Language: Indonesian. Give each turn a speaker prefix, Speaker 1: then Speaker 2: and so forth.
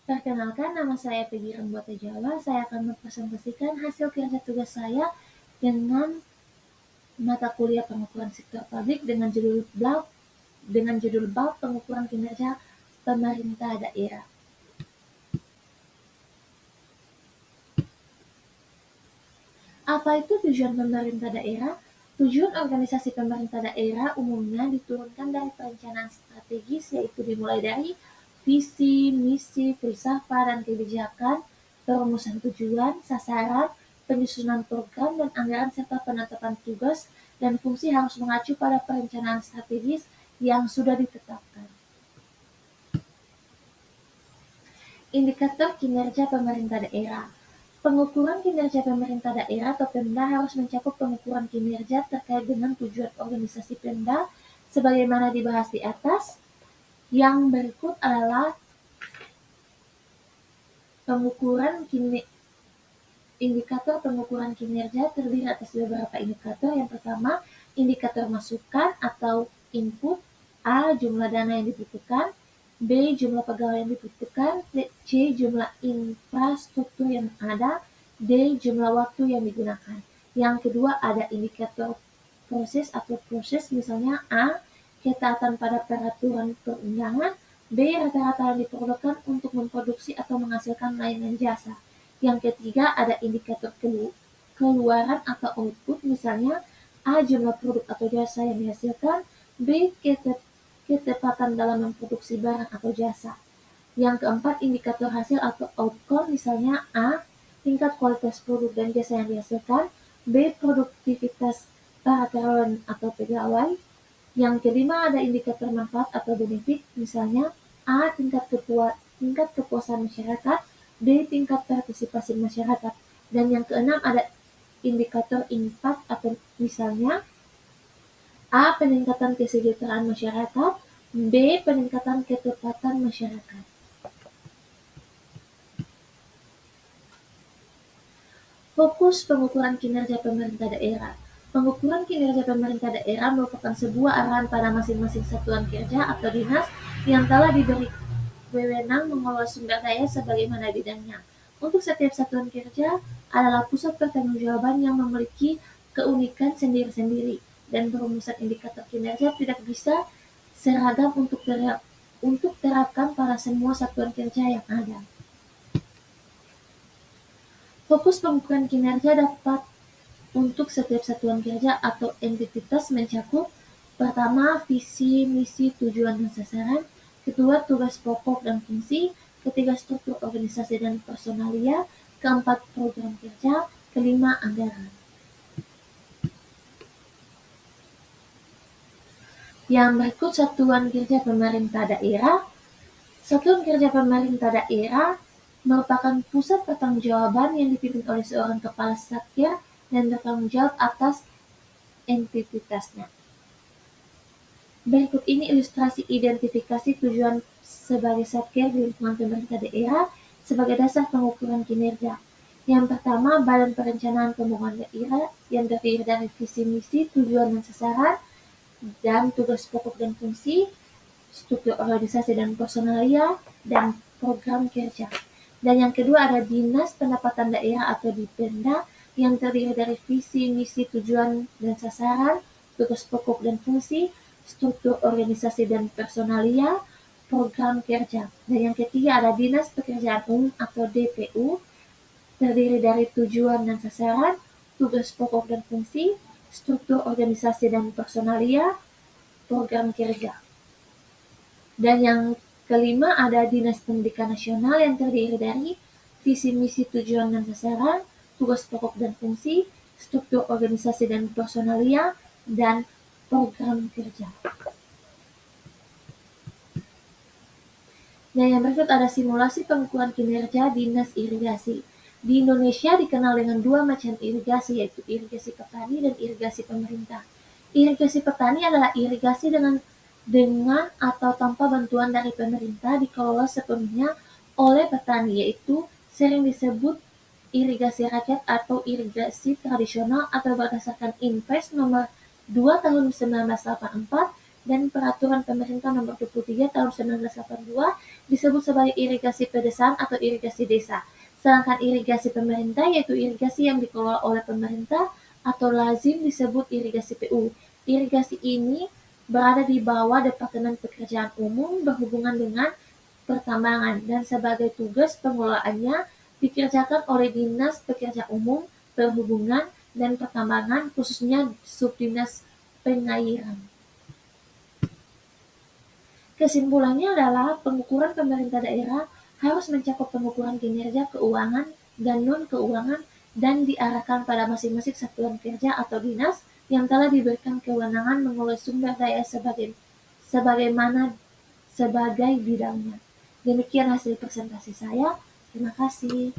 Speaker 1: Perkenalkan, nama saya Peggy Rembuata Jawa. Saya akan mempresentasikan hasil kerja tugas saya dengan mata kuliah pengukuran sektor publik dengan judul bab pengukuran kinerja pemerintah daerah. Apa itu tujuan pemerintah daerah? Tujuan organisasi pemerintah daerah umumnya diturunkan dari perencanaan strategis, yaitu dimulai dari visi, misi, filsafat, dan kebijakan, perumusan tujuan, sasaran, penyusunan program dan anggaran, serta penetapan tugas dan fungsi harus mengacu pada perencanaan strategis yang sudah ditetapkan. Indikator kinerja pemerintah daerah. Pengukuran kinerja pemerintah daerah atau Pemda harus mencakup pengukuran kinerja terkait dengan tujuan organisasi Pemda sebagaimana dibahas di atas. Yang berikut adalah indikator pengukuran kinerja terdiri atas beberapa indikator. Yang pertama, indikator masukan atau input. A. Jumlah dana yang dibutuhkan. B. Jumlah pegawai yang dibutuhkan. C. Jumlah infrastruktur yang ada. D. Jumlah waktu yang digunakan. Yang kedua ada indikator proses atau proses, misalnya A. Ketaatan pada peraturan perundangan. B. Rata-rata yang diperlukan untuk memproduksi atau menghasilkan layanan jasa. Yang ketiga ada indikator keluaran atau output, misalnya A. Jumlah produk atau jasa yang dihasilkan. B. Ketepatan dalam memproduksi barang atau jasa. Yang keempat, indikator hasil atau outcome, misalnya A. Tingkat kualitas produk dan jasa yang dihasilkan. B. Produktivitas para karyawan atau pegawai. Yang kelima, ada indikator manfaat atau benefit, misalnya A. Tingkat kepuasan masyarakat. B. Tingkat partisipasi masyarakat. Dan yang keenam, ada indikator impact atau misalnya A. Peningkatan kesejahteraan masyarakat. B. Peningkatan ketepatan masyarakat. Fokus pengukuran kinerja pemerintah daerah. Pengukuran kinerja pemerintah daerah merupakan sebuah arahan pada masing-masing satuan kerja atau dinas yang telah diberi wewenang mengelola sumber daya sebagaimana bidangnya. Untuk setiap satuan kerja adalah pusat pertanggungjawaban yang memiliki keunikan sendiri-sendiri, dan perumusan indikator kinerja tidak bisa seragam untuk terapkan pada semua satuan kerja yang ada. Fokus pengukuran kinerja dapat untuk setiap satuan kerja atau entitas mencakup: pertama, visi, misi, tujuan, dan sasaran. Kedua, tugas pokok dan fungsi. Ketiga, struktur organisasi dan personalia. Keempat, program kerja. Kelima, anggaran. Yang berikut satuan kerja pemerintah daerah. Satuan kerja pemerintah daerah merupakan pusat pertanggungjawaban yang dipimpin oleh seorang kepala satker dan bertanggung jawab atas entitasnya. Berikut ini ilustrasi identifikasi tujuan sebagai satker di lingkungan pemerintah daerah sebagai dasar pengukuran kinerja. Yang pertama, Badan Perencanaan Pembangunan Daerah yang terdiri dari visi misi, tujuan dan sasaran, dan tugas pokok dan fungsi, struktur organisasi dan personalia, dan program kerja. Dan yang kedua ada Dinas Pendapatan Daerah atau Dipenda yang terdiri dari visi, misi, tujuan, dan sasaran, tugas pokok dan fungsi, struktur organisasi dan personalia, program kerja. Dan yang ketiga ada Dinas Pekerjaan Umum atau DPU, terdiri dari tujuan dan sasaran, tugas pokok dan fungsi, struktur organisasi dan personalia, program kerja. Dan yang kelima ada Dinas Pendidikan Nasional yang terdiri dari visi, misi, tujuan, dan sasaran, tugas pokok dan fungsi, struktur organisasi dan personalia, dan program kerja. Nah, yang berikut ada simulasi pengukuran kinerja Dinas Irigasi. Di Indonesia dikenal dengan dua macam irigasi, yaitu irigasi petani dan irigasi pemerintah. Irigasi petani adalah irigasi dengan atau tanpa bantuan dari pemerintah dikelola sepenuhnya oleh petani, yaitu sering disebut irigasi rakyat atau irigasi tradisional atau berdasarkan Inpres nomor 2 tahun 1984 dan Peraturan Pemerintah Nomor 23 Tahun 1982 disebut sebagai irigasi pedesaan atau irigasi desa. Sedangkan irigasi pemerintah yaitu irigasi yang dikelola oleh pemerintah atau lazim disebut irigasi PU. Irigasi ini berada di bawah Departemen Pekerjaan Umum berhubungan dengan pertambangan dan sebagai tugas pengelolaannya dikerjakan oleh Dinas Pekerjaan Umum, Perhubungan, dan Pertambangan khususnya Subdinas Pengairan. Kesimpulannya adalah pengukuran pemerintah daerah harus mencakup pengukuran kinerja keuangan dan non-keuangan dan diarahkan pada masing-masing satuan kerja atau dinas yang telah diberikan kewenangan mengelola sumber daya sebagaimana sebagai bidangnya. Demikian hasil presentasi saya. Terima kasih.